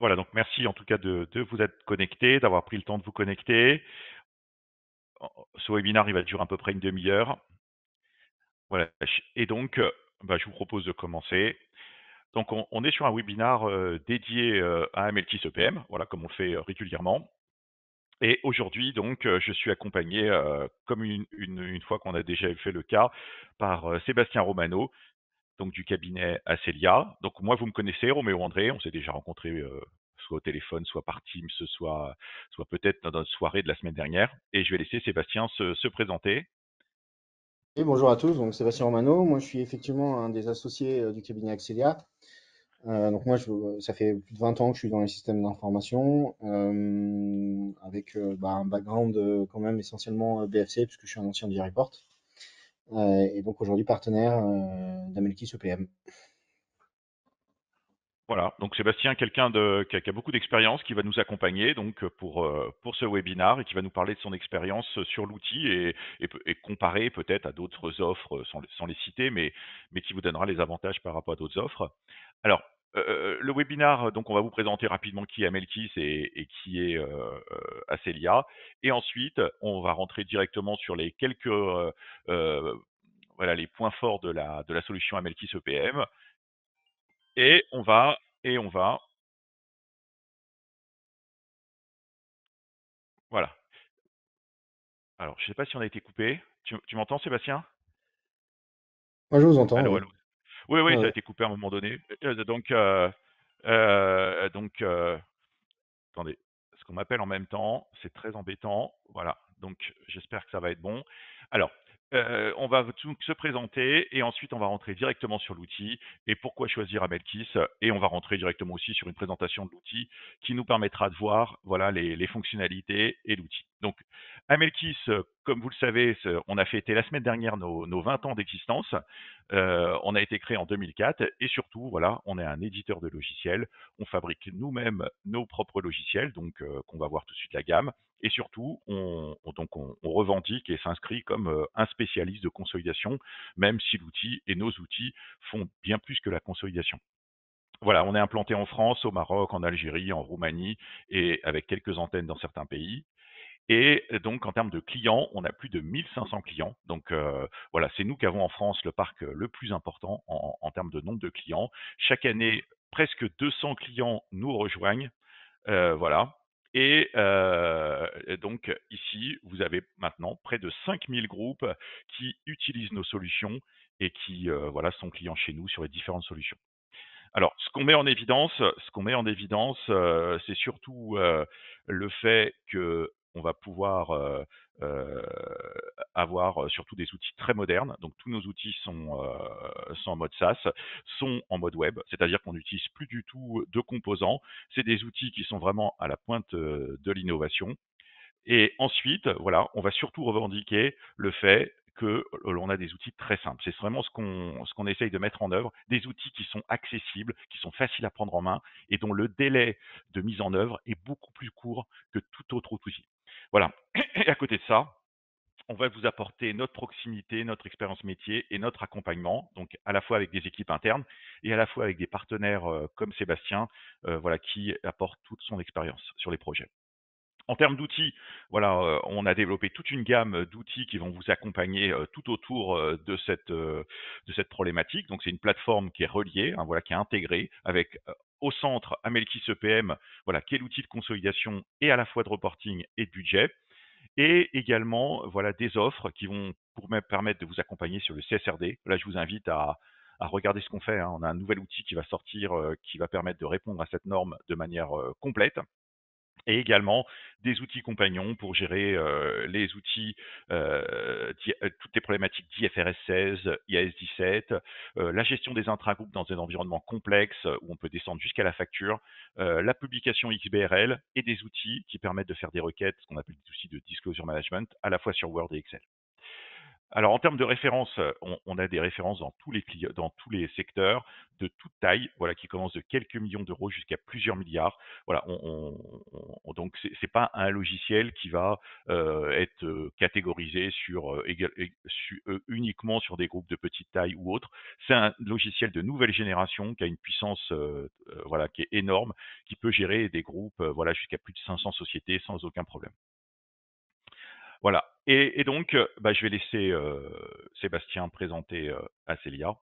Voilà, donc merci en tout cas de vous être connecté, d'avoir pris le temps de vous connecter. Ce webinaire, il va durer à peu près une demi-heure. Voilà, et donc, je vous propose de commencer. Donc on est sur un webinaire dédié à Ameltis EPM, voilà, comme on le fait régulièrement. Et aujourd'hui, donc, je suis accompagné, comme une fois qu'on a déjà fait le cas, par Sébastien Romano, donc du cabinet Acelia. Donc moi, vous me connaissez, Roméo André, on s'est déjà rencontrés soit au téléphone, soit par Teams, soit peut-être dans notre soirée de la semaine dernière. Et je vais laisser Sébastien se présenter. Et bonjour à tous, donc Sébastien Romano, moi je suis effectivement un des associés du cabinet Axelia. Donc moi ça fait plus de 20 ans que je suis dans les systèmes d'information, avec un background quand même essentiellement BFC puisque je suis un ancien du report, et donc aujourd'hui partenaire d'Amelkis EPM. Voilà, donc Sébastien, quelqu'un qui a beaucoup d'expérience, qui va nous accompagner donc pour ce webinaire et qui va nous parler de son expérience sur l'outil et comparer peut-être à d'autres offres sans les citer, mais qui vous donnera les avantages par rapport à d'autres offres. Alors, le webinaire, donc on va vous présenter rapidement qui est Amelkis et qui est Acelia. Et ensuite, on va rentrer directement sur les quelques voilà, les points forts de la solution Amelkis EPM. Et on va, voilà. Alors, je sais pas si on a été coupé. Tu m'entends, Sébastien? Moi je vous entends, Allô, oui. allô? Oui, oui, Ouais, ça a ouais. été coupé à un moment donné. Donc, attendez, parce qu'on m'appelle en même temps, c'est très embêtant. Voilà, donc j'espère que ça va être bon. Alors, on va tout se présenter et ensuite on va rentrer directement sur l'outil et pourquoi choisir Amelkis, et on va rentrer directement aussi sur une présentation de l'outil qui nous permettra de voir voilà les fonctionnalités et l'outil. Donc, Amelkis, comme vous le savez, on a fêté la semaine dernière nos 20 ans d'existence. On a été créé en 2004 et surtout, voilà, on est un éditeur de logiciels. On fabrique nous-mêmes nos propres logiciels, donc qu'on va voir tout de suite la gamme. Et surtout, on revendique et s'inscrit comme un spécialiste de consolidation, même si l'outil et nos outils font bien plus que la consolidation. Voilà, on est implanté en France, au Maroc, en Algérie, en Roumanie et avec quelques antennes dans certains pays. Et donc, en termes de clients, on a plus de 1500 clients. Donc, voilà, c'est nous qui avons en France le parc le plus important en termes de nombre de clients. Chaque année, presque 200 clients nous rejoignent. Voilà. Et donc, ici, vous avez maintenant près de 5000 groupes qui utilisent nos solutions et qui voilà, sont clients chez nous sur les différentes solutions. Alors, ce qu'on met en évidence, c'est surtout le fait que on va pouvoir heu, avoir surtout des outils très modernes. Donc tous nos outils sont en mode SaaS, sont en mode web, c'est-à-dire qu'on n'utilise plus du tout de composants. C'est des outils qui sont vraiment à la pointe de l'innovation. Et ensuite, voilà, on va surtout revendiquer le fait que l'on a des outils très simples. C'est vraiment ce qu'on essaye de mettre en œuvre, des outils qui sont accessibles, qui sont faciles à prendre en main et dont le délai de mise en œuvre est beaucoup plus court que tout autre outil. Voilà. Et à côté de ça, on va vous apporter notre proximité, notre expérience métier et notre accompagnement, donc à la fois avec des équipes internes et à la fois avec des partenaires comme Sébastien, voilà, qui apportent toute son expérience sur les projets. En termes d'outils, voilà, on a développé toute une gamme d'outils qui vont vous accompagner tout autour de cette problématique. Donc, c'est une plateforme qui est reliée, hein, voilà, qui est intégrée avec au centre Amelkis EPM, voilà, qui est l'outil de consolidation et à la fois de reporting et de budget. Et également, voilà, des offres qui vont pour me permettre de vous accompagner sur le CSRD. Là, je vous invite à regarder ce qu'on fait, hein. On a un nouvel outil qui va sortir, qui va permettre de répondre à cette norme de manière complète et également des outils compagnons pour gérer les outils, toutes les problématiques d'IFRS 16, IAS 17, la gestion des intragroupes dans un environnement complexe où on peut descendre jusqu'à la facture, la publication XBRL et des outils qui permettent de faire des requêtes, ce qu'on appelle des outils de disclosure management, à la fois sur Word et Excel. Alors en termes de références, on a des références dans tous les secteurs de toute taille, voilà, qui commencent de quelques millions d'euros jusqu'à plusieurs milliards. Voilà, donc c'est pas un logiciel qui va, être, catégorisé sur, uniquement sur des groupes de petite taille ou autres. C'est un logiciel de nouvelle génération qui a une puissance, voilà, qui est énorme, qui peut gérer des groupes, voilà, jusqu'à plus de 500 sociétés sans aucun problème. Voilà. Et donc, bah, je vais laisser Sébastien présenter Acelia.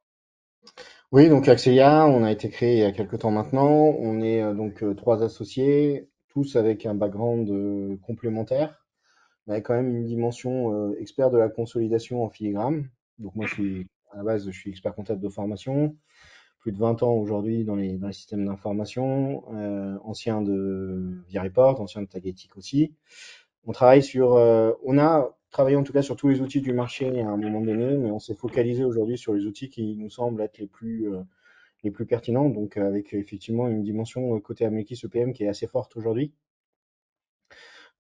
Oui, donc Axelia, on a été créé il y a quelque temps maintenant. On est donc trois associés, tous avec un background complémentaire, mais avec quand même une dimension expert de la consolidation en filigrane. Donc moi, à la base, je suis expert comptable de formation, plus de 20 ans aujourd'hui dans les systèmes d'information, ancien de ViaReport, ancien de Tagetic aussi. On a travaillé en tout cas sur tous les outils du marché à un moment donné, mais on s'est focalisé aujourd'hui sur les outils qui nous semblent être les plus pertinents, donc avec effectivement une dimension côté Amelkis EPM qui est assez forte aujourd'hui,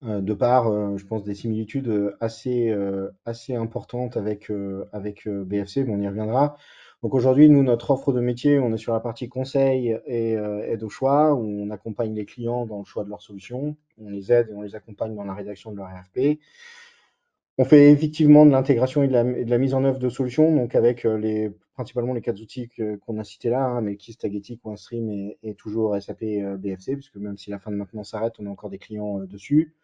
de par, je pense, des similitudes assez importantes avec BFC, mais on y reviendra. Donc aujourd'hui, nous, notre offre de métier, on est sur la partie conseil et aide au choix, où on accompagne les clients dans le choix de leurs solutions, on les aide et on les accompagne dans la rédaction de leur RFP. On fait effectivement de l'intégration et de la mise en œuvre de solutions, donc avec principalement les quatre outils qu'on a cités là, hein, Melkis, Tagetic, OneStream et toujours SAP BFC, puisque même si la fin de maintenance s'arrête, on a encore des clients dessus.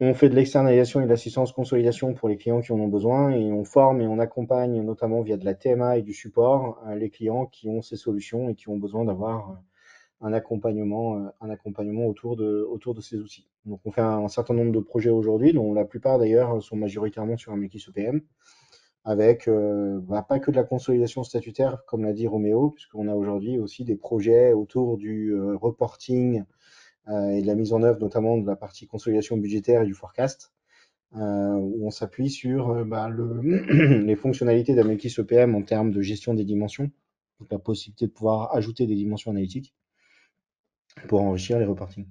On fait de l'externalisation et de l'assistance consolidation pour les clients qui en ont besoin et on forme et on accompagne notamment via de la TMA et du support les clients qui ont ces solutions et qui ont besoin d'avoir un accompagnement autour de ces outils. Donc on fait un certain nombre de projets aujourd'hui, dont la plupart d'ailleurs sont majoritairement sur un Mekis EPM, avec pas que de la consolidation statutaire, comme l'a dit Roméo, puisqu'on a aujourd'hui aussi des projets autour du reporting et de la mise en œuvre notamment de la partie consolidation budgétaire et du forecast, où on s'appuie sur les fonctionnalités d'Amelkis EPM en termes de gestion des dimensions, donc la possibilité de pouvoir ajouter des dimensions analytiques pour enrichir les reportings.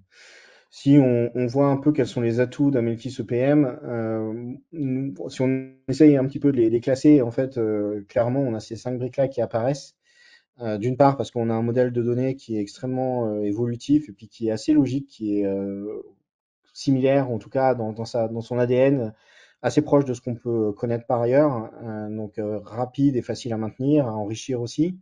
Si on voit un peu quels sont les atouts d'Amelkis EPM, si on essaye un petit peu de les classer, en fait, clairement, on a ces 5 briques-là qui apparaissent. D'une part, parce qu'on a un modèle de données qui est extrêmement évolutif et puis qui est assez logique, qui est similaire, en tout cas dans son ADN, assez proche de ce qu'on peut connaître par ailleurs, donc rapide et facile à maintenir, à enrichir aussi.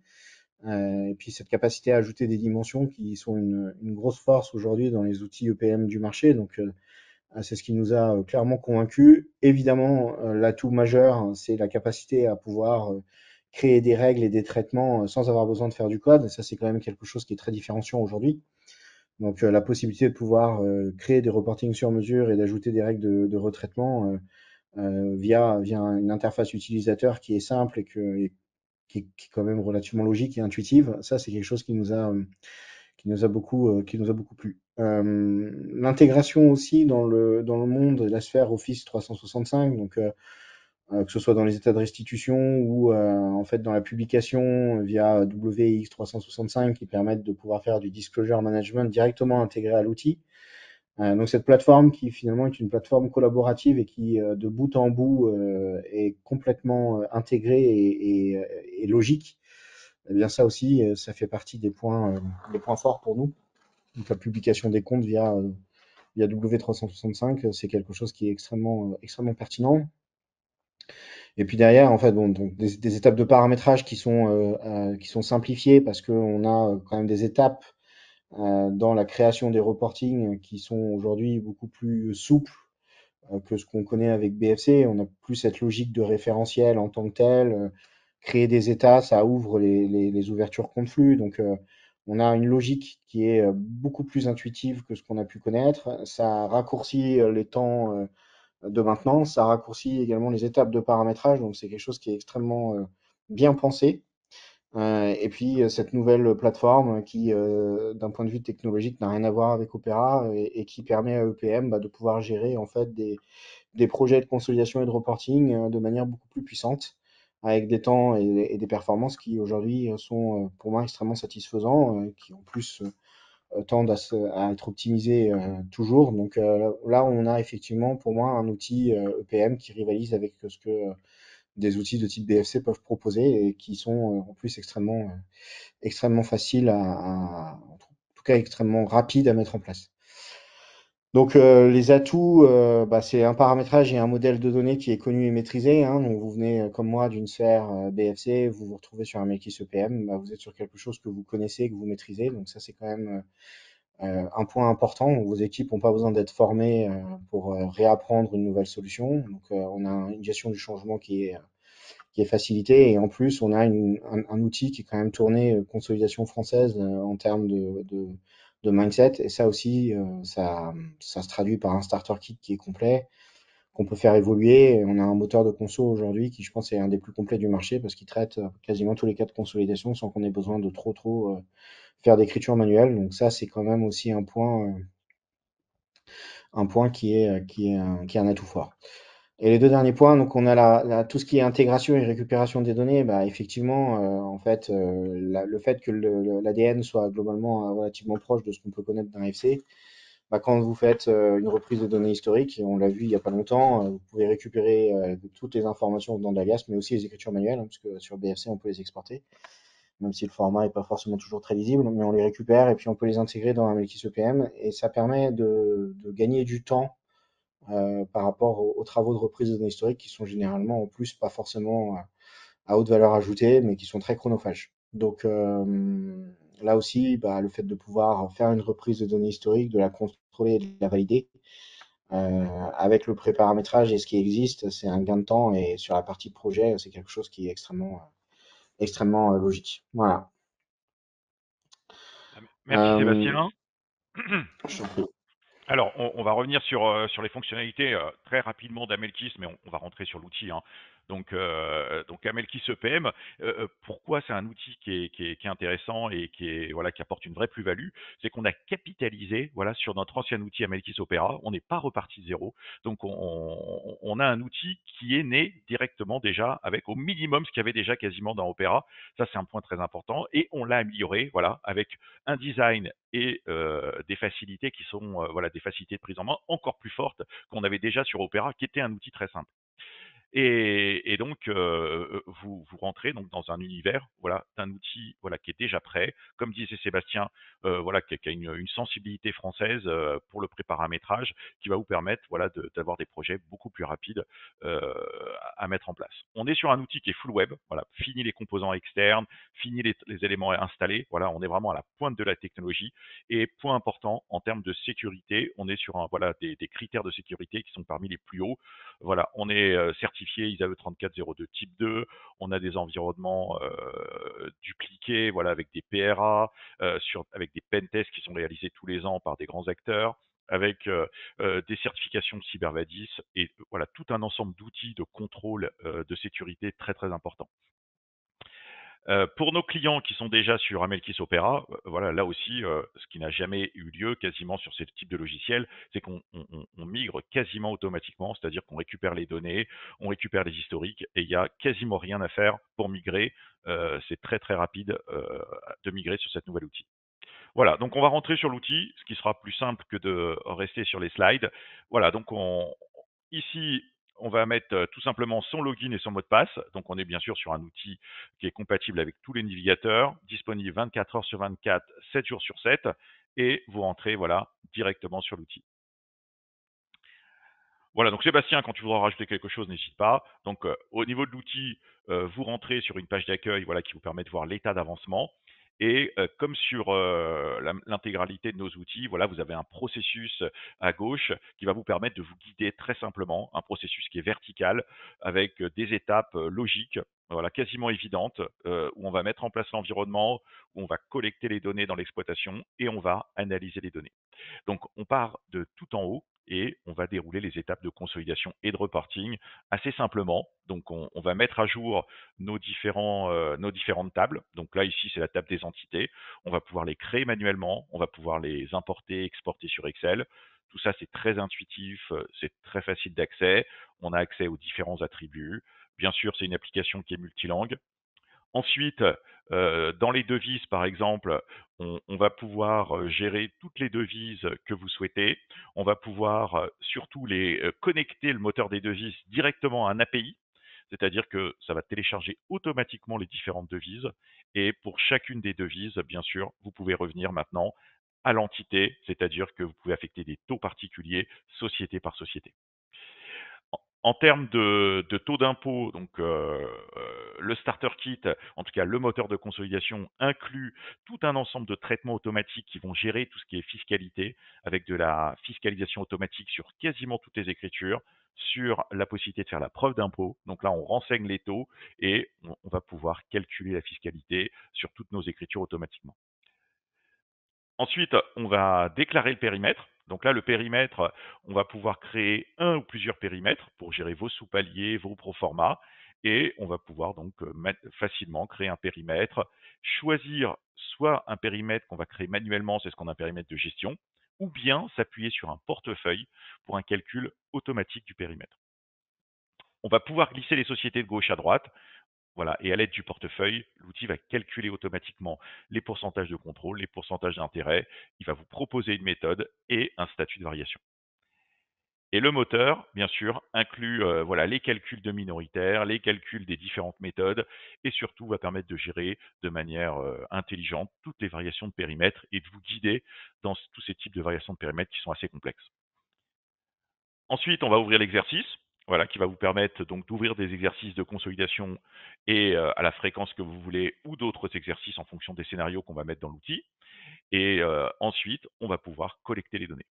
Et puis cette capacité à ajouter des dimensions qui sont une grosse force aujourd'hui dans les outils EPM du marché. Donc c'est ce qui nous a clairement convaincus. Évidemment, l'atout majeur, hein, c'est la capacité à pouvoir créer des règles et des traitements sans avoir besoin de faire du code. Et ça, c'est quand même quelque chose qui est très différenciant aujourd'hui. Donc la possibilité de pouvoir créer des reportings sur mesure et d'ajouter des règles de retraitement via une interface utilisateur qui est simple et qui est quand même relativement logique et intuitive. Ça, c'est quelque chose qui nous a beaucoup plu. L'intégration aussi dans le monde de la sphère Office 365, donc que ce soit dans les états de restitution ou en fait dans la publication via WX 365 qui permettent de pouvoir faire du disclosure management directement intégré à l'outil. Donc cette plateforme qui finalement est une plateforme collaborative et qui de bout en bout est complètement intégrée et logique, eh bien ça aussi, ça fait partie des points forts pour nous. Donc la publication des comptes via W365, c'est quelque chose qui est extrêmement pertinent. Et puis derrière, en fait, bon, donc des étapes de paramétrage qui sont simplifiées parce qu'on a quand même des étapes dans la création des reportings qui sont aujourd'hui beaucoup plus souples que ce qu'on connaît avec BFC. On a plus cette logique de référentiel en tant que tel. Créer des états, ça ouvre les ouvertures compte flux. Donc, on a une logique qui est beaucoup plus intuitive que ce qu'on a pu connaître. Ça raccourcit les temps de maintenance, ça raccourcit également les étapes de paramétrage. Donc, c'est quelque chose qui est extrêmement bien pensé. Et puis cette nouvelle plateforme qui, d'un point de vue technologique, n'a rien à voir avec Opera et qui permet à EPM de pouvoir gérer en fait des projets de consolidation et de reporting de manière beaucoup plus puissante, avec des temps et des performances qui aujourd'hui sont pour moi extrêmement satisfaisants, qui en plus tendent à être optimisés toujours. Donc là, on a effectivement pour moi un outil EPM qui rivalise avec ce que des outils de type BFC peuvent proposer et qui sont en plus extrêmement faciles en tout cas extrêmement rapides à mettre en place. Donc les atouts, bah, c'est un paramétrage et un modèle de données qui est connu et maîtrisé, hein. Donc vous venez comme moi d'une sphère BFC, vous vous retrouvez sur un Melkis EPM, bah, vous êtes sur quelque chose que vous connaissez, que vous maîtrisez. Donc ça c'est quand même un point important. Vos équipes n'ont pas besoin d'être formées pour réapprendre une nouvelle solution. Donc on a une gestion du changement qui est facilitée et en plus on a un outil qui est quand même tourné consolidation française en termes de mindset. Et ça aussi, ça se traduit par un starter kit qui est complet, qu'on peut faire évoluer. Et on a un moteur de conso aujourd'hui qui, je pense, est un des plus complets du marché parce qu'il traite quasiment tous les cas de consolidation sans qu'on ait besoin de trop faire d'écriture manuelle. Donc ça, c'est quand même aussi un point qui est un atout fort. Et les deux derniers points, donc on a tout ce qui est intégration et récupération des données, bah effectivement, en fait, le fait que l'ADN soit globalement relativement proche de ce qu'on peut connaître d'un FC, bah, quand vous faites une reprise de données historiques, et on l'a vu il n'y a pas longtemps, vous pouvez récupérer toutes les informations dans Dalias, mais aussi les écritures manuelles, hein, parce que sur BFC, on peut les exporter, même si le format n'est pas forcément toujours très lisible, mais on les récupère et puis on peut les intégrer dans un Melkis EPM, et ça permet de gagner du temps par rapport aux travaux de reprise de données historiques qui sont généralement en plus pas forcément à haute valeur ajoutée, mais qui sont très chronophages. Donc là aussi, bah, le fait de pouvoir faire une reprise de données historiques, de la contrôler et de la valider, avec le préparamétrage et ce qui existe, c'est un gain de temps et sur la partie projet, c'est quelque chose qui est extrêmement logique. Voilà. Merci Euh, Sébastien. je t'en prie. Alors, on va revenir sur les fonctionnalités très rapidement d'Amelkis, mais on va rentrer sur l'outil, hein. Donc Amelkis EPM, pourquoi c'est un outil qui est intéressant et voilà, qui apporte une vraie plus-value, c'est qu'on a capitalisé voilà, sur notre ancien outil Amelkis Opera. On n'est pas reparti de zéro. Donc on a un outil qui est né directement déjà avec au minimum ce qu'il y avait déjà quasiment dans Opera. Ça, c'est un point très important. Et on l'a amélioré voilà, avec un design et des facilités qui sont voilà, des facilités de prise en main encore plus fortes qu'on avait déjà sur Opera, qui était un outil très simple. Et donc, vous rentrez donc dans un univers, voilà, d'un outil, voilà, qui est déjà prêt. Comme disait Sébastien, voilà, qui a une sensibilité française pour le préparamétrage, qui va vous permettre, voilà, d'avoir des projets beaucoup plus rapides à mettre en place. On est sur un outil qui est full web, voilà, fini les composants externes, fini les éléments installés. Voilà, on est vraiment à la pointe de la technologie. Et point important en termes de sécurité, on est sur voilà, des critères de sécurité qui sont parmi les plus hauts. Voilà, on est certifié ISAE 3402 type 2, on a des environnements dupliqués, voilà, avec des PRA, avec des pen tests qui sont réalisés tous les ans par des grands acteurs, avec des certifications de Cybervadis et voilà tout un ensemble d'outils de contrôle de sécurité très très importants. Pour nos clients qui sont déjà sur Amelkis Opera, voilà, là aussi, ce qui n'a jamais eu lieu quasiment sur ce type de logiciel, c'est qu'on migre quasiment automatiquement, c'est-à-dire qu'on récupère les données, on récupère les historiques et il y a quasiment rien à faire pour migrer. C'est très très rapide de migrer sur cette nouvelle outil. Voilà, donc on va rentrer sur l'outil, ce qui sera plus simple que de rester sur les slides. Voilà, donc ici, on va mettre tout simplement son login et son mot de passe. Donc on est bien sûr sur un outil qui est compatible avec tous les navigateurs, disponible 24 heures sur 24, 7 jours sur 7, et vous rentrez voilà, directement sur l'outil. Voilà, donc Sébastien, quand tu voudras rajouter quelque chose, n'hésite pas. Donc au niveau de l'outil, vous rentrez sur une page d'accueil voilà, qui vous permet de voir l'état d'avancement. Et comme sur l'intégralité de nos outils, voilà, vous avez un processus à gauche qui va vous permettre de vous guider très simplement, un processus qui est vertical avec des étapes logiques, voilà, quasiment évidentes, où on va mettre en place l'environnement, où on va collecter les données dans l'exploitation et on va analyser les données. Donc, on part de tout en haut et on va dérouler les étapes de consolidation et de reporting assez simplement. Donc, on va mettre à jour nos différentes tables. Donc là, ici, c'est la table des entités. On va pouvoir les créer manuellement. On va pouvoir les importer, exporter sur Excel. Tout ça, c'est très intuitif, c'est très facile d'accès. On a accès aux différents attributs. Bien sûr, c'est une application qui est multilangue. Ensuite, dans les devises, par exemple, on va pouvoir gérer toutes les devises que vous souhaitez. On va pouvoir surtout connecter le moteur des devises directement à un API. c'est-à-dire que ça va télécharger automatiquement les différentes devises et pour chacune des devises, bien sûr, vous pouvez revenir maintenant à l'entité, c'est-à-dire que vous pouvez affecter des taux particuliers société par société. En termes de taux d'impôt, donc le starter kit, en tout cas le moteur de consolidation, inclut tout un ensemble de traitements automatiques qui vont gérer tout ce qui est fiscalité, avec de la fiscalisation automatique sur quasiment toutes les écritures, sur la possibilité de faire la preuve d'impôt. Donc là, on renseigne les taux et on va pouvoir calculer la fiscalité sur toutes nos écritures automatiquement. Ensuite, on va déclarer le périmètre. Donc là, le périmètre, on va pouvoir créer un ou plusieurs périmètres pour gérer vos sous-paliers, vos proformas. Et on va pouvoir donc facilement créer un périmètre, choisir soit un périmètre qu'on va créer manuellement, c'est ce qu'on a un périmètre de gestion, ou bien s'appuyer sur un portefeuille pour un calcul automatique du périmètre. On va pouvoir glisser les sociétés de gauche à droite. Voilà, et à l'aide du portefeuille, l'outil va calculer automatiquement les pourcentages de contrôle, les pourcentages d'intérêt. Il va vous proposer une méthode et un statut de variation. Et le moteur, bien sûr, inclut voilà, les calculs de minoritaires, les calculs des différentes méthodes et surtout va permettre de gérer de manière intelligente toutes les variations de périmètre et de vous guider dans tous ces types de variations de périmètre qui sont assez complexes. Ensuite, on va ouvrir l'exercice, voilà, qui va vous permettre donc d'ouvrir des exercices de consolidation et à la fréquence que vous voulez ou d'autres exercices en fonction des scénarios qu'on va mettre dans l'outil. Et ensuite, on va pouvoir collecter les données.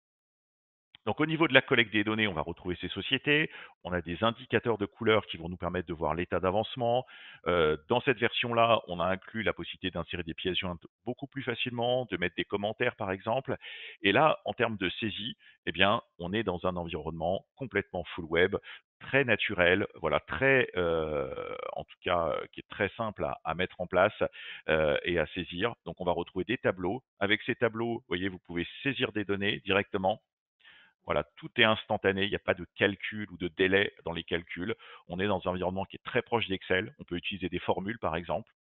Donc au niveau de la collecte des données, on va retrouver ces sociétés. On a des indicateurs de couleurs qui vont nous permettre de voir l'état d'avancement. Dans cette version-là, on a inclus la possibilité d'insérer des pièces jointes beaucoup plus facilement, de mettre des commentaires par exemple. Et là, en termes de saisie, eh bien, on est dans un environnement complètement full web, très naturel, voilà, très, en tout cas, qui est très simple à mettre en place et à saisir. Donc on va retrouver des tableaux. Avec ces tableaux, vous voyez, vous pouvez saisir des données directement. Voilà, tout est instantané, il n'y a pas de calcul ou de délai dans les calculs. On est dans un environnement qui est très proche d'Excel. On peut utiliser des formules, par exemple,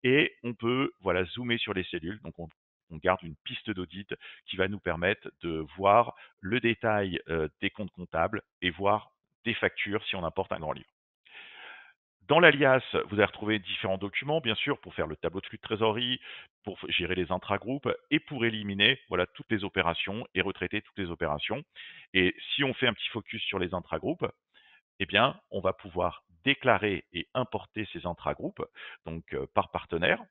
et on peut voilà, zoomer sur les cellules. Donc, on garde une piste d'audit qui va nous permettre de voir le détail des comptes comptables et voir des factures si on importe un grand livre. Dans l'alias, vous allez retrouver différents documents, bien sûr, pour faire le tableau de flux de trésorerie, pour gérer les intragroupes et pour éliminer voilà, toutes les opérations et retraiter toutes les opérations. Et si on fait un petit focus sur les intragroupes, eh bien, on va pouvoir déclarer et importer ces intragroupes donc par partenaire,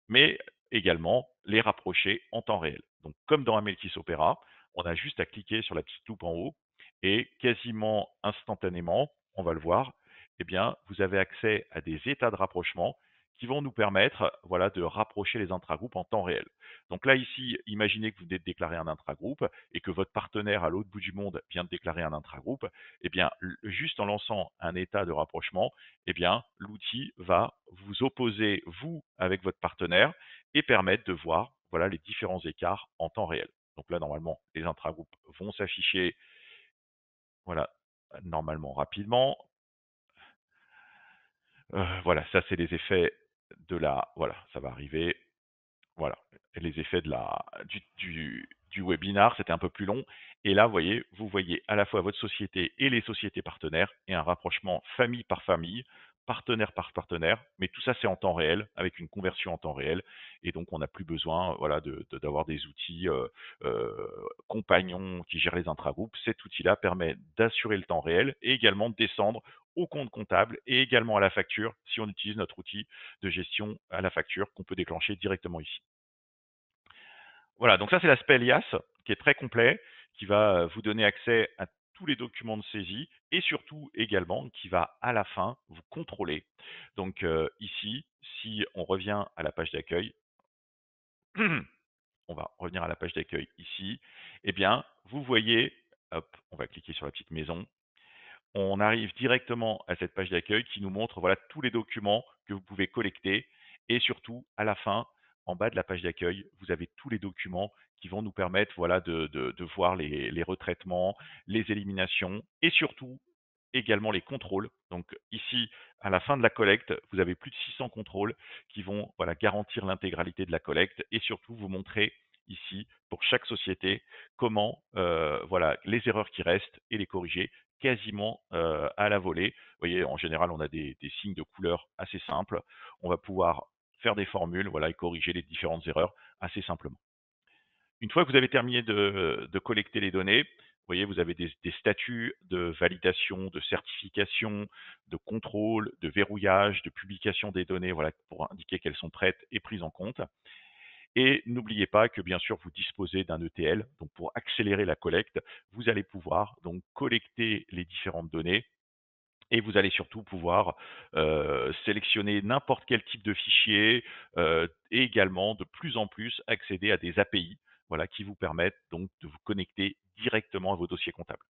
mais également les rapprocher en temps réel. Donc, comme dans Amelkis Opera, on a juste à cliquer sur la petite loupe en haut et quasiment instantanément, on va le voir, eh bien, vous avez accès à des états de rapprochement qui vont nous permettre voilà, de rapprocher les intragroupes en temps réel. Donc là, ici, imaginez que vous venez de déclarer un intragroupe et que votre partenaire à l'autre bout du monde vient de déclarer un intragroupe. Eh bien, juste en lançant un état de rapprochement, eh bien, l'outil va vous opposer, vous, avec votre partenaire et permettre de voir voilà, les différents écarts en temps réel. Donc là, normalement, les intragroupes vont s'afficher voilà, normalement rapidement. Voilà, ça, c'est les effets de la. Voilà, ça va arriver. Voilà, les effets de du webinar, c'était un peu plus long. Et là, vous voyez à la fois votre société et les sociétés partenaires et un rapprochement famille par famille, partenaire par partenaire. Mais tout ça, c'est en temps réel, avec une conversion en temps réel. Et donc, on n'a plus besoin voilà, d'avoir des outils compagnons qui gèrent les intragroupes. Cet outil-là permet d'assurer le temps réel et également de descendre au compte comptable et également à la facture si on utilise notre outil de gestion à la facture qu'on peut déclencher directement ici. Voilà, donc ça c'est l'aspect Elias qui est très complet, qui va vous donner accès à tous les documents de saisie et surtout également qui va à la fin vous contrôler. Donc ici, si on revient à la page d'accueil, on va revenir à la page d'accueil ici, eh bien vous voyez, hop, on va cliquer sur la petite maison, on arrive directement à cette page d'accueil qui nous montre voilà, tous les documents que vous pouvez collecter et surtout à la fin, en bas de la page d'accueil, vous avez tous les documents qui vont nous permettre voilà, de voir les retraitements, les éliminations et surtout également les contrôles. Donc ici, à la fin de la collecte, vous avez plus de 600 contrôles qui vont voilà, garantir l'intégralité de la collecte et surtout vous montrer ici pour chaque société comment voilà, les erreurs qui restent et les corriger quasiment à la volée. Vous voyez, en général, on a des signes de couleur assez simples. On va pouvoir faire des formules voilà, et corriger les différentes erreurs assez simplement. Une fois que vous avez terminé de collecter les données, vous voyez, vous avez des statuts de validation, de certification, de contrôle, de verrouillage, de publication des données, voilà, pour indiquer qu'elles sont prêtes et prises en compte. Et n'oubliez pas que bien sûr, vous disposez d'un ETL. Donc, pour accélérer la collecte, vous allez pouvoir donc collecter les différentes données et vous allez surtout pouvoir sélectionner n'importe quel type de fichier et également de plus en plus accéder à des API voilà, qui vous permettent donc de vous connecter directement à vos dossiers comptables.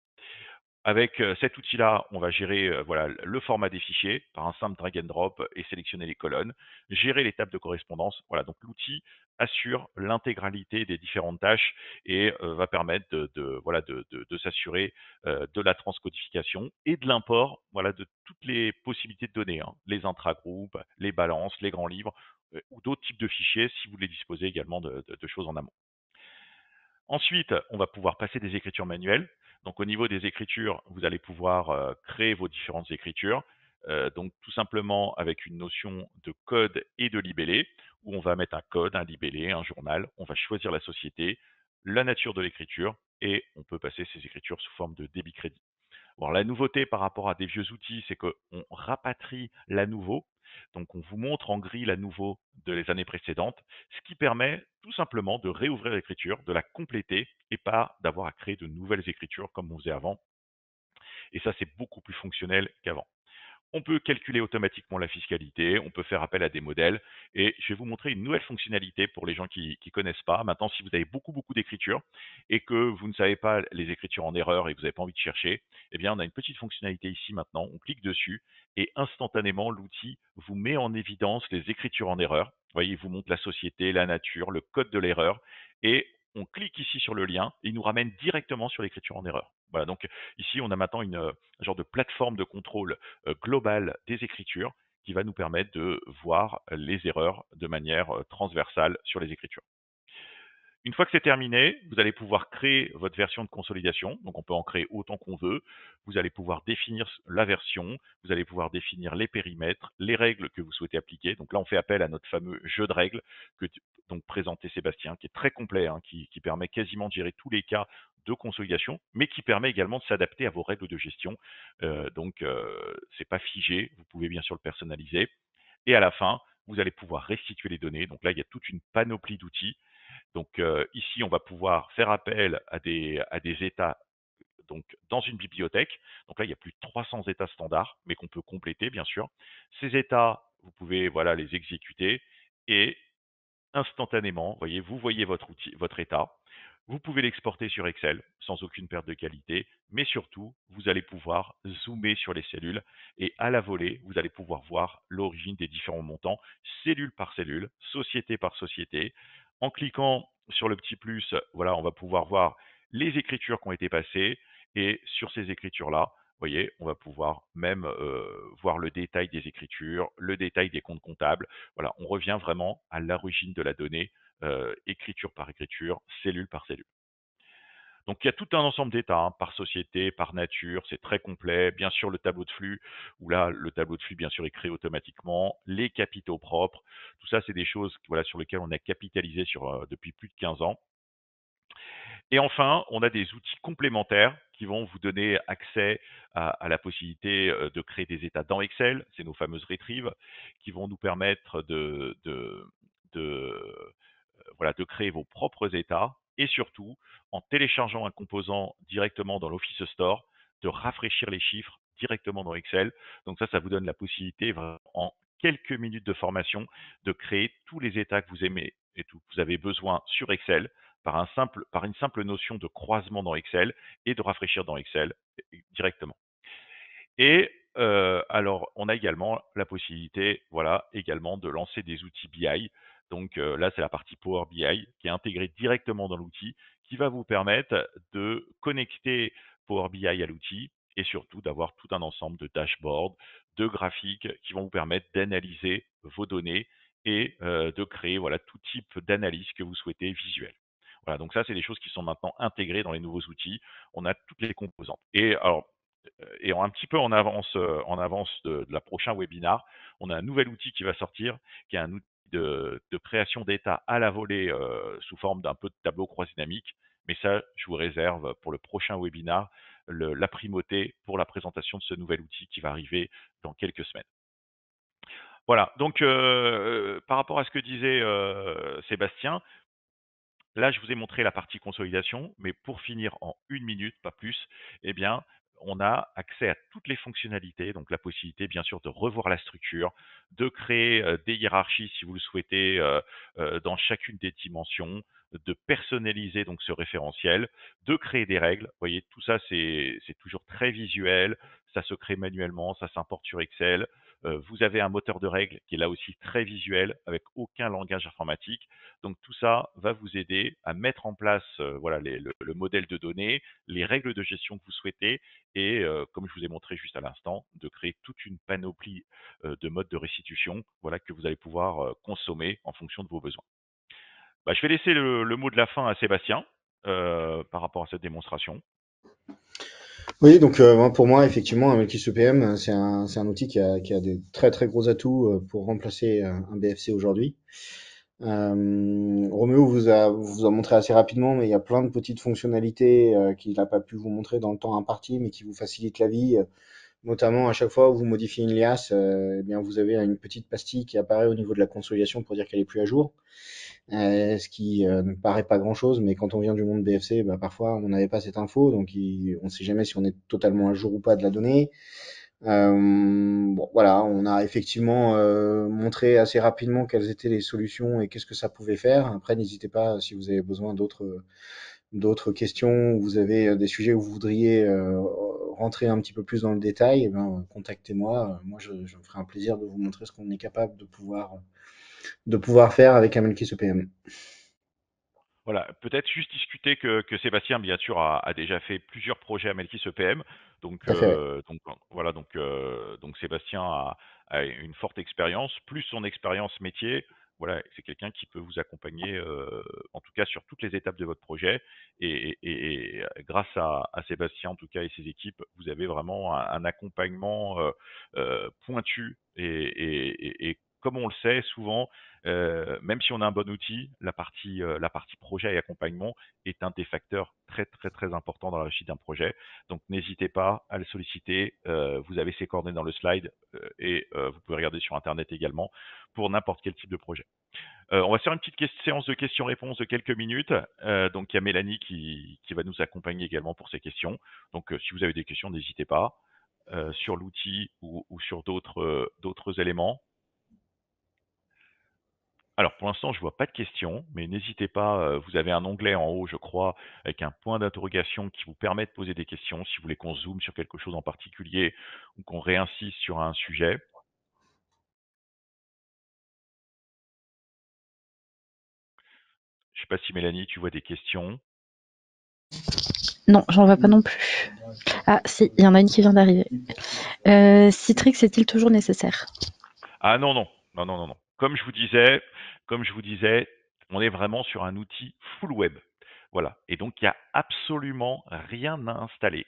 Avec cet outil-là, on va gérer voilà, le format des fichiers par un simple drag and drop et sélectionner les colonnes, gérer les tables de correspondance. Voilà, donc l'outil assure l'intégralité des différentes tâches et va permettre voilà, de s'assurer de la transcodification et de l'import voilà, de toutes les possibilités de données, hein, les intragroupes, les balances, les grands livres ou d'autres types de fichiers si vous voulez disposer également de choses en amont. Ensuite, on va pouvoir passer des écritures manuelles. Donc au niveau des écritures, vous allez pouvoir créer vos différentes écritures. Donc tout simplement avec une notion de code et de libellé, où on va mettre un code, un libellé, un journal. On va choisir la société, la nature de l'écriture, et on peut passer ces écritures sous forme de débit-crédit. Bon, la nouveauté par rapport à des vieux outils, c'est qu'on rapatrie la nouveau. Donc, on vous montre en gris la nouveau de les années précédentes, ce qui permet tout simplement de réouvrir l'écriture, de la compléter et pas d'avoir à créer de nouvelles écritures comme on faisait avant. Et ça, c'est beaucoup plus fonctionnel qu'avant. On peut calculer automatiquement la fiscalité, on peut faire appel à des modèles et je vais vous montrer une nouvelle fonctionnalité pour les gens qui ne connaissent pas. Maintenant, si vous avez beaucoup d'écritures et que vous ne savez pas les écritures en erreur et que vous n'avez pas envie de chercher, eh bien, on a une petite fonctionnalité ici maintenant. On clique dessus et instantanément, l'outil vous met en évidence les écritures en erreur. Vous voyez, il vous montre la société, la nature, le code de l'erreur et on clique ici sur le lien et il nous ramène directement sur l'écriture en erreur. Voilà, donc ici, on a maintenant un genre de plateforme de contrôle globale des écritures qui va nous permettre de voir les erreurs de manière transversale sur les écritures. Une fois que c'est terminé, vous allez pouvoir créer votre version de consolidation. Donc, on peut en créer autant qu'on veut. Vous allez pouvoir définir la version. Vous allez pouvoir définir les périmètres, les règles que vous souhaitez appliquer. Donc là, on fait appel à notre fameux jeu de règles que donc présenté Sébastien, qui est très complet, hein, qui permet quasiment de gérer tous les cas de consolidation, mais qui permet également de s'adapter à vos règles de gestion. Donc, c'est pas figé. Vous pouvez bien sûr le personnaliser. Et à la fin, vous allez pouvoir restituer les données. Donc là, il y a toute une panoplie d'outils donc ici, on va pouvoir faire appel à des états donc dans une bibliothèque. Donc là, il y a plus de 300 états standards, mais qu'on peut compléter, bien sûr. Ces états, vous pouvez voilà, les exécuter et instantanément, vous voyez votre outil, votre état. Vous pouvez l'exporter sur Excel sans aucune perte de qualité, mais surtout, vous allez pouvoir zoomer sur les cellules et à la volée, vous allez pouvoir voir l'origine des différents montants, cellule par cellule, société par société. En cliquant sur le petit plus, voilà, on va pouvoir voir les écritures qui ont été passées et sur ces écritures-là, vous voyez, on va pouvoir même voir le détail des écritures, le détail des comptes comptables. Voilà, on revient vraiment à l'origine de la donnée, écriture par écriture, cellule par cellule. Donc il y a tout un ensemble d'états, hein, par société, par nature, c'est très complet. Bien sûr, le tableau de flux, où là, le tableau de flux, bien sûr, est créé automatiquement. Les capitaux propres, tout ça, c'est des choses voilà, sur lesquelles on a capitalisé depuis plus de 15 ans. Et enfin, on a des outils complémentaires qui vont vous donner accès à la possibilité de créer des états dans Excel, c'est nos fameuses retrieves, qui vont nous permettre de voilà, de créer vos propres états et surtout, en téléchargeant un composant directement dans l'Office Store, de rafraîchir les chiffres directement dans Excel. Donc ça vous donne la possibilité en quelques minutes de formation de créer tous les états que vous aimez et tout, que vous avez besoin sur Excel par une simple notion de croisement dans Excel et de rafraîchir dans Excel directement. Et alors, on a également la possibilité, voilà, également de lancer des outils BI. Donc là, c'est la partie Power BI qui est intégrée directement dans l'outil, qui va vous permettre de connecter Power BI à l'outil et surtout d'avoir tout un ensemble de dashboards, de graphiques qui vont vous permettre d'analyser vos données et de créer voilà tout type d'analyse que vous souhaitez visuelle. Voilà, donc ça, c'est des choses qui sont maintenant intégrées dans les nouveaux outils. On a toutes les composantes. Et alors, et un petit peu en avance de la prochain webinar, on a un nouvel outil qui va sortir, qui est un outil de création d'état à la volée sous forme d'un peu de tableau croisé dynamique. Mais ça, je vous réserve pour le prochain webinar la primauté pour la présentation de ce nouvel outil qui va arriver dans quelques semaines. Voilà, donc par rapport à ce que disait Sébastien, là, je vous ai montré la partie consolidation, mais pour finir en 1 minute, pas plus, eh bien, on a accès à toutes les fonctionnalités, donc la possibilité bien sûr de revoir la structure, de créer des hiérarchies si vous le souhaitez dans chacune des dimensions, de personnaliser donc ce référentiel, de créer des règles. Vous voyez, tout ça c'est toujours très visuel, ça se crée manuellement, ça s'importe sur Excel. Vous avez un moteur de règles qui est là aussi très visuel, avec aucun langage informatique. Donc tout ça va vous aider à mettre en place voilà, le modèle de données, les règles de gestion que vous souhaitez et comme je vous ai montré juste à l'instant, de créer toute une panoplie de modes de restitution voilà, que vous allez pouvoir consommer en fonction de vos besoins. Bah, je vais laisser le mot de la fin à Sébastien par rapport à cette démonstration. Oui, donc pour moi, effectivement, un Multi-CPM, c'est un outil qui a des très très gros atouts pour remplacer un BFC aujourd'hui. Roméo vous a montré assez rapidement, mais il y a plein de petites fonctionnalités qu'il n'a pas pu vous montrer dans le temps imparti, mais qui vous facilitent la vie. Notamment, à chaque fois où vous modifiez une liasse, eh bien, vous avez une petite pastille qui apparaît au niveau de la consolidation pour dire qu'elle est plus à jour. Ce qui ne paraît pas grand-chose, mais quand on vient du monde BFC, bah, parfois on n'avait pas cette info, donc on ne sait jamais si on est totalement à jour ou pas de la donnée. Bon, voilà, on a effectivement montré assez rapidement quelles étaient les solutions et qu'est-ce que ça pouvait faire. Après, n'hésitez pas si vous avez besoin d'autres questions, ou vous avez des sujets où vous voudriez rentrer un petit peu plus dans le détail, eh ben, contactez-moi. Moi, je me ferai un plaisir de vous montrer ce qu'on est capable de pouvoir faire avec un Melkis EPM. Voilà, peut-être juste discuter que Sébastien, bien sûr, a déjà fait plusieurs projets à Melkis EPM. Donc, Tout à fait, ouais. voilà, donc Sébastien a une forte expérience, plus son expérience métier. Voilà, c'est quelqu'un qui peut vous accompagner, en tout cas sur toutes les étapes de votre projet. Et grâce à Sébastien, en tout cas, et ses équipes, vous avez vraiment un accompagnement pointu. Et comme on le sait souvent, même si on a un bon outil, la partie projet et accompagnement est un des facteurs très très très importants dans la réussite d'un projet. Donc n'hésitez pas à le solliciter. Vous avez ses coordonnées dans le slide et vous pouvez regarder sur Internet également pour n'importe quel type de projet. On va faire une petite séance de questions-réponses de quelques minutes. Donc il y a Mélanie qui va nous accompagner également pour ces questions. Donc si vous avez des questions, n'hésitez pas sur l'outil ou sur d'autres éléments. Alors, pour l'instant, je vois pas de questions, mais n'hésitez pas, vous avez un onglet en haut, je crois, avec un point d'interrogation qui vous permet de poser des questions, si vous voulez qu'on zoome sur quelque chose en particulier ou qu'on réinsiste sur un sujet. Je sais pas si Mélanie, tu vois des questions? Non, j'en vois pas non plus. Ah si, il y en a une qui vient d'arriver. Citrix est-il toujours nécessaire? Ah non, non, non, non, non, non. Comme je vous disais, on est vraiment sur un outil full web. Voilà. Et donc, il y a absolument rien à installer.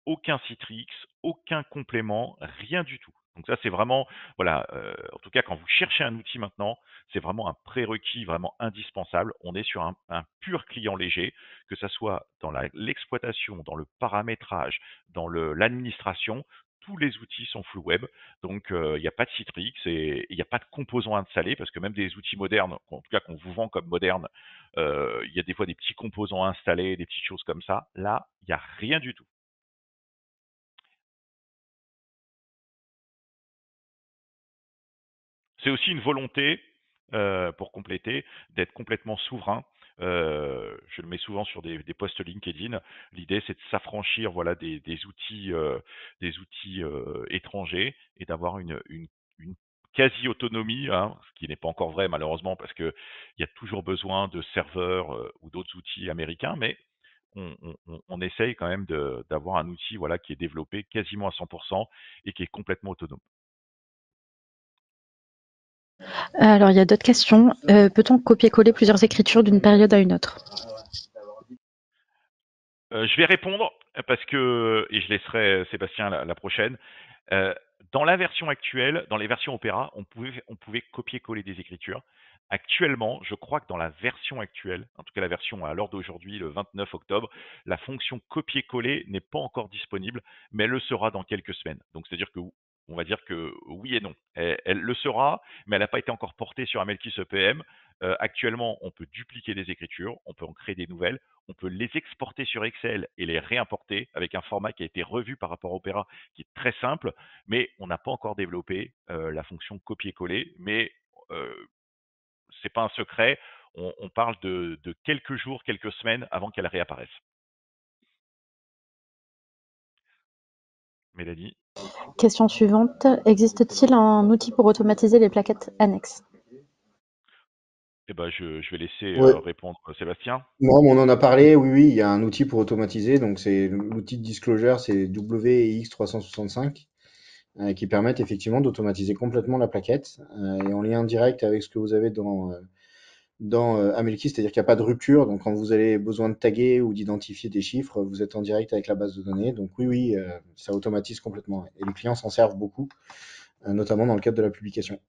Aucun Citrix, aucun complément, rien du tout. Donc ça, c'est vraiment, voilà, en tout cas, quand vous cherchez un outil maintenant, c'est vraiment un prérequis vraiment indispensable. On est sur un pur client léger, que ça soit dans l'exploitation, dans le paramétrage, dans l'administration, tous les outils sont full web. Donc, il n'y a pas de Citrix et il n'y a pas de composants à installer parce que même des outils modernes, en tout cas qu'on vous vend comme modernes, il y a des fois des petits composants à installer, des petites choses comme ça. Là, il n'y a rien du tout. C'est aussi une volonté, pour compléter, d'être complètement souverain. Je le mets souvent sur des posts LinkedIn. L'idée, c'est de s'affranchir, voilà, des outils étrangers et d'avoir une quasi autonomie, hein, ce qui n'est pas encore vrai malheureusement parce que il y a toujours besoin de serveurs ou d'autres outils américains, mais on essaye quand même d'avoir un outil, voilà, qui est développé quasiment à 100% et qui est complètement autonome. Alors, il y a d'autres questions. Peut-on copier-coller plusieurs écritures d'une période à une autre? Je vais répondre parce que, et je laisserai Sébastien la prochaine. Euh, dans la version actuelle, dans les versions Opera, on pouvait copier-coller des écritures. Actuellement, je crois que dans la version actuelle, en tout cas la version à l'heure d'aujourd'hui, le 29 octobre, la fonction copier-coller n'est pas encore disponible, mais elle le sera dans quelques semaines. Donc c'est-à-dire que on va dire que oui et non. Elle le sera, mais elle n'a pas été encore portée sur Amelkis EPM. Actuellement, on peut dupliquer des écritures, on peut en créer des nouvelles, on peut les exporter sur Excel et les réimporter avec un format qui a été revu par rapport à Opera, qui est très simple, mais on n'a pas encore développé la fonction copier-coller. Mais euh, c'est pas un secret, on parle de quelques jours, quelques semaines avant qu'elle réapparaisse. Mélanie? Question suivante. Existe-t-il un outil pour automatiser les plaquettes annexes? Eh ben, je vais laisser Ouais. répondre Sébastien. Non, mais on en a parlé, oui, oui, il y a un outil pour automatiser, donc c'est l'outil de disclosure, c'est WX365, qui permettent effectivement d'automatiser complètement la plaquette, et en lien direct avec ce que vous avez dans Amelkey, c'est-à-dire qu'il n'y a pas de rupture, donc quand vous avez besoin de taguer ou d'identifier des chiffres, vous êtes en direct avec la base de données, donc oui, oui, ça automatise complètement, ouais. Et les clients s'en servent beaucoup, notamment dans le cadre de la publication.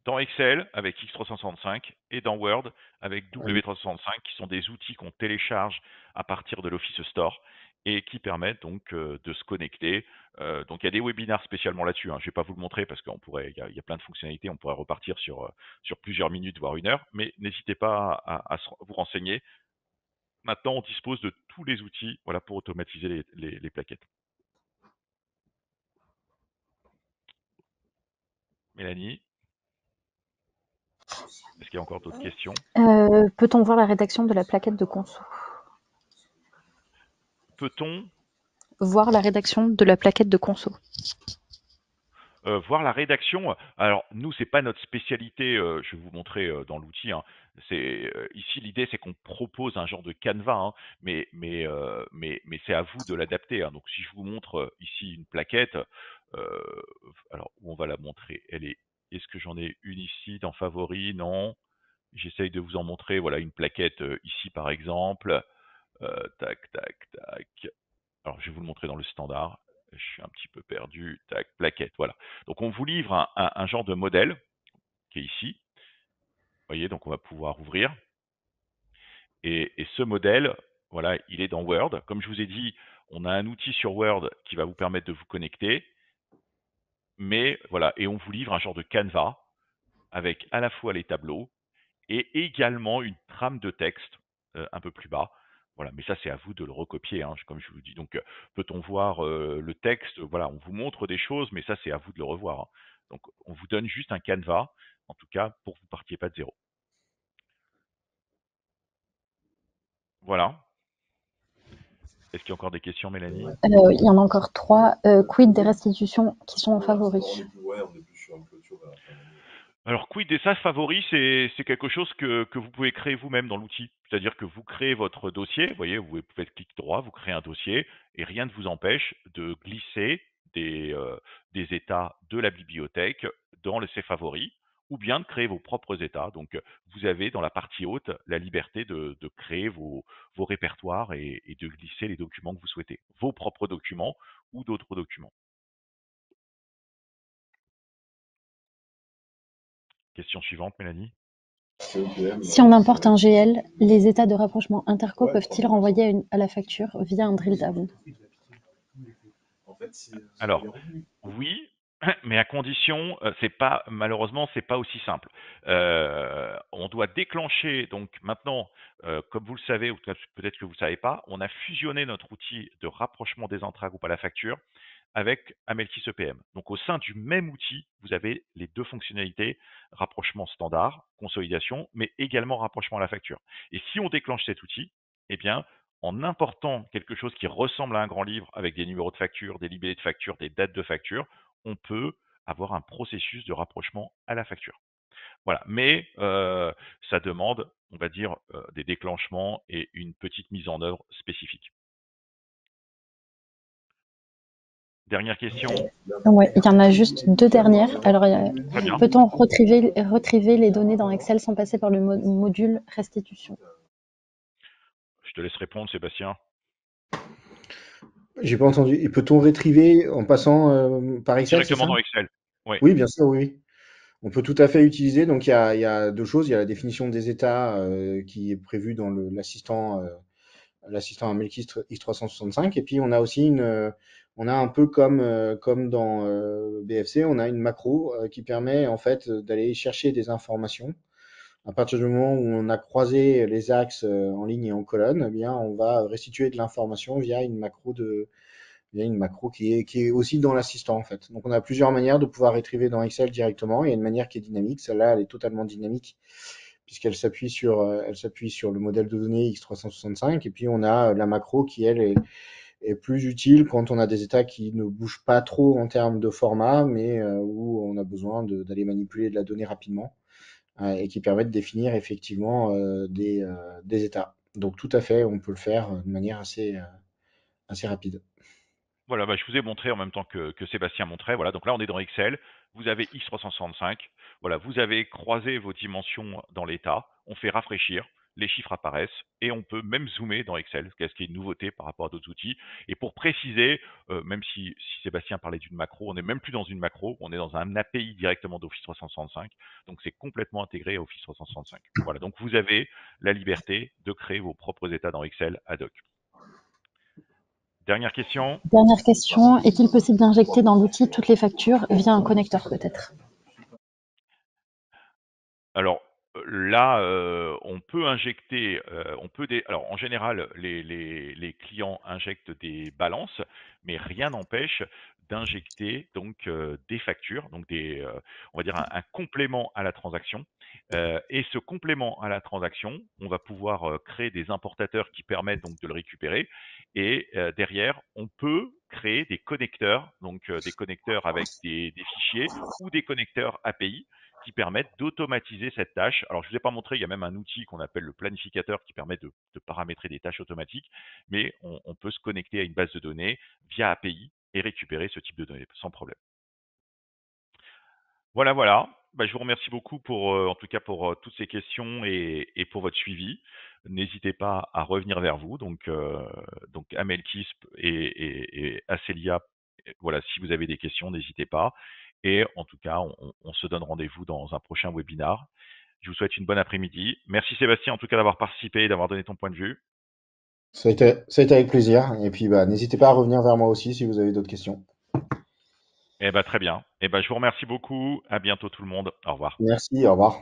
Dans Excel avec X365 et dans Word avec Oui. W365, qui sont des outils qu'on télécharge à partir de l'Office Store et qui permettent donc de se connecter. Donc il y a des webinaires spécialement là-dessus, hein. Je ne vais pas vous le montrer parce qu'il y a plein de fonctionnalités, on pourrait repartir sur plusieurs minutes, voire une heure, mais n'hésitez pas à vous renseigner. Maintenant, on dispose de tous les outils, voilà, pour automatiser les plaquettes. Mélanie, est-ce qu'il y a encore d'autres questions? Peut-on voir la rédaction de la plaquette de conso? Peut-on Voir la rédaction de la plaquette de conso. voir la rédaction? Alors nous, c'est pas notre spécialité. Je vais vous montrer dans l'outil, hein. Ici l'idée, c'est qu'on propose un genre de canevas, hein, mais c'est à vous de l'adapter, hein. Donc si je vous montre ici une plaquette, alors où on va la montrer? Est-ce que j'en ai une ici dans favoris? Non. J'essaye de vous en montrer. Voilà une plaquette ici par exemple. Tac, tac, tac. Alors, je vais vous le montrer dans le standard. Je suis un petit peu perdu. Tac, plaquette, voilà. Donc, on vous livre un genre de modèle qui est ici. Vous voyez, donc on va pouvoir ouvrir. Et ce modèle, voilà, il est dans Word. Comme je vous ai dit, on a un outil sur Word qui va vous permettre de vous connecter. Mais voilà, et on vous livre un genre de canevas avec à la fois les tableaux et également une trame de texte un peu plus bas. Voilà, mais ça c'est à vous de le recopier, hein, comme je vous dis. Donc peut-on voir le texte? Voilà, on vous montre des choses, mais ça c'est à vous de le revoir, hein. Donc on vous donne juste un canevas, en tout cas pour que vous partiez pas de zéro. Voilà. Est-ce qu'il y a encore des questions, Mélanie? Il y en a encore 3. Quid des restitutions qui sont en favoris? Alors, quid des SAS favoris, c'est quelque chose que vous pouvez créer vous-même dans l'outil. C'est-à-dire que vous créez votre dossier, vous voyez, vous faites clic droit, vous créez un dossier, et rien ne vous empêche de glisser des états de la bibliothèque dans ces favoris, ou bien de créer vos propres états. Donc, vous avez dans la partie haute la liberté de créer vos répertoires et de glisser les documents que vous souhaitez, vos propres documents ou d'autres documents. Question suivante, Mélanie. Si on importe un GL, les états de rapprochement interco peuvent-ils renvoyer à la facture via un drill down? Alors, oui, mais à condition, malheureusement, c'est pas aussi simple. On doit déclencher, donc maintenant, comme vous le savez, ou peut-être que vous ne savez pas, on a fusionné notre outil de rapprochement des intragroupes à la facture avec Amelkis EPM. Donc au sein du même outil, vous avez les deux fonctionnalités, rapprochement standard, consolidation, mais également rapprochement à la facture. Et si on déclenche cet outil, eh bien, en important quelque chose qui ressemble à un grand livre avec des numéros de facture, des libellés de facture, des dates de facture, on peut avoir un processus de rapprochement à la facture. Voilà, mais ça demande, on va dire, des déclenchements et une petite mise en œuvre spécifique. Dernière question. Ouais, il y en a juste 2 dernières. Alors, Très bien. peut-on retriever les données dans Excel sans passer par le module restitution? Je te laisse répondre, Sébastien. J'ai pas entendu. Et peut-on retriever en passant par Excel, c'est Directement ça? dans Excel. Oui. Oui, bien sûr, oui, oui. On peut tout à fait utiliser. Donc, il y a deux choses. Il y a la définition des états qui est prévue dans l'assistant à Melkis X365. Et puis, on a aussi on a un peu comme dans BFC, on a une macro qui permet en fait d'aller chercher des informations. À partir du moment où on a croisé les axes en ligne et en colonne, eh bien, on va restituer de l'information via une macro qui est aussi dans l'assistant en fait. Donc on a plusieurs manières de pouvoir retriever dans Excel directement. Il y a une manière qui est dynamique. Celle-là, elle est totalement dynamique puisqu'elle elle s'appuie sur le modèle de données X365. Et puis on a la macro qui, elle, est plus utile quand on a des états qui ne bougent pas trop en termes de format, mais où on a besoin d'aller manipuler de la donnée rapidement et qui permet de définir effectivement des états. Donc tout à fait, on peut le faire de manière assez rapide. Voilà, bah, je vous ai montré en même temps que Sébastien montrait. Voilà, donc là, on est dans Excel. Vous avez X365. Voilà, vous avez croisé vos dimensions dans l'état. On fait rafraîchir. Les chiffres apparaissent et on peut même zoomer dans Excel, ce qui est une nouveauté par rapport à d'autres outils. Et pour préciser, même si Sébastien parlait d'une macro, on n'est même plus dans une macro, on est dans un API directement d'Office 365. Donc c'est complètement intégré à Office 365. Voilà, donc vous avez la liberté de créer vos propres états dans Excel ad hoc. Dernière question. Dernière question, est-il possible d'injecter dans l'outil toutes les factures via un connecteur peut-être? Alors là, on peut injecter, alors en général, les clients injectent des balances, mais rien n'empêche d'injecter donc des factures, donc on va dire un complément à la transaction. Et ce complément à la transaction, on va pouvoir créer des importateurs qui permettent donc de le récupérer. Et derrière, on peut créer des connecteurs, donc des connecteurs avec des fichiers ou des connecteurs API qui permettent d'automatiser cette tâche. Alors, je ne vous ai pas montré, il y a même un outil qu'on appelle le planificateur qui permet de paramétrer des tâches automatiques, mais on peut se connecter à une base de données via API et récupérer ce type de données sans problème. Voilà, voilà. Bah, je vous remercie beaucoup en tout cas pour toutes ces questions et pour votre suivi. N'hésitez pas à revenir vers vous. Donc Amelkisp et Acelia, voilà, si vous avez des questions, n'hésitez pas. Et en tout cas, on se donne rendez-vous dans un prochain webinar. Je vous souhaite une bonne après-midi. Merci Sébastien en tout cas d'avoir participé et d'avoir donné ton point de vue. Ça a été avec plaisir. Et puis, bah, n'hésitez pas à revenir vers moi aussi si vous avez d'autres questions. Eh ben très bien. Eh ben je vous remercie beaucoup. À bientôt tout le monde. Au revoir. Merci, au revoir.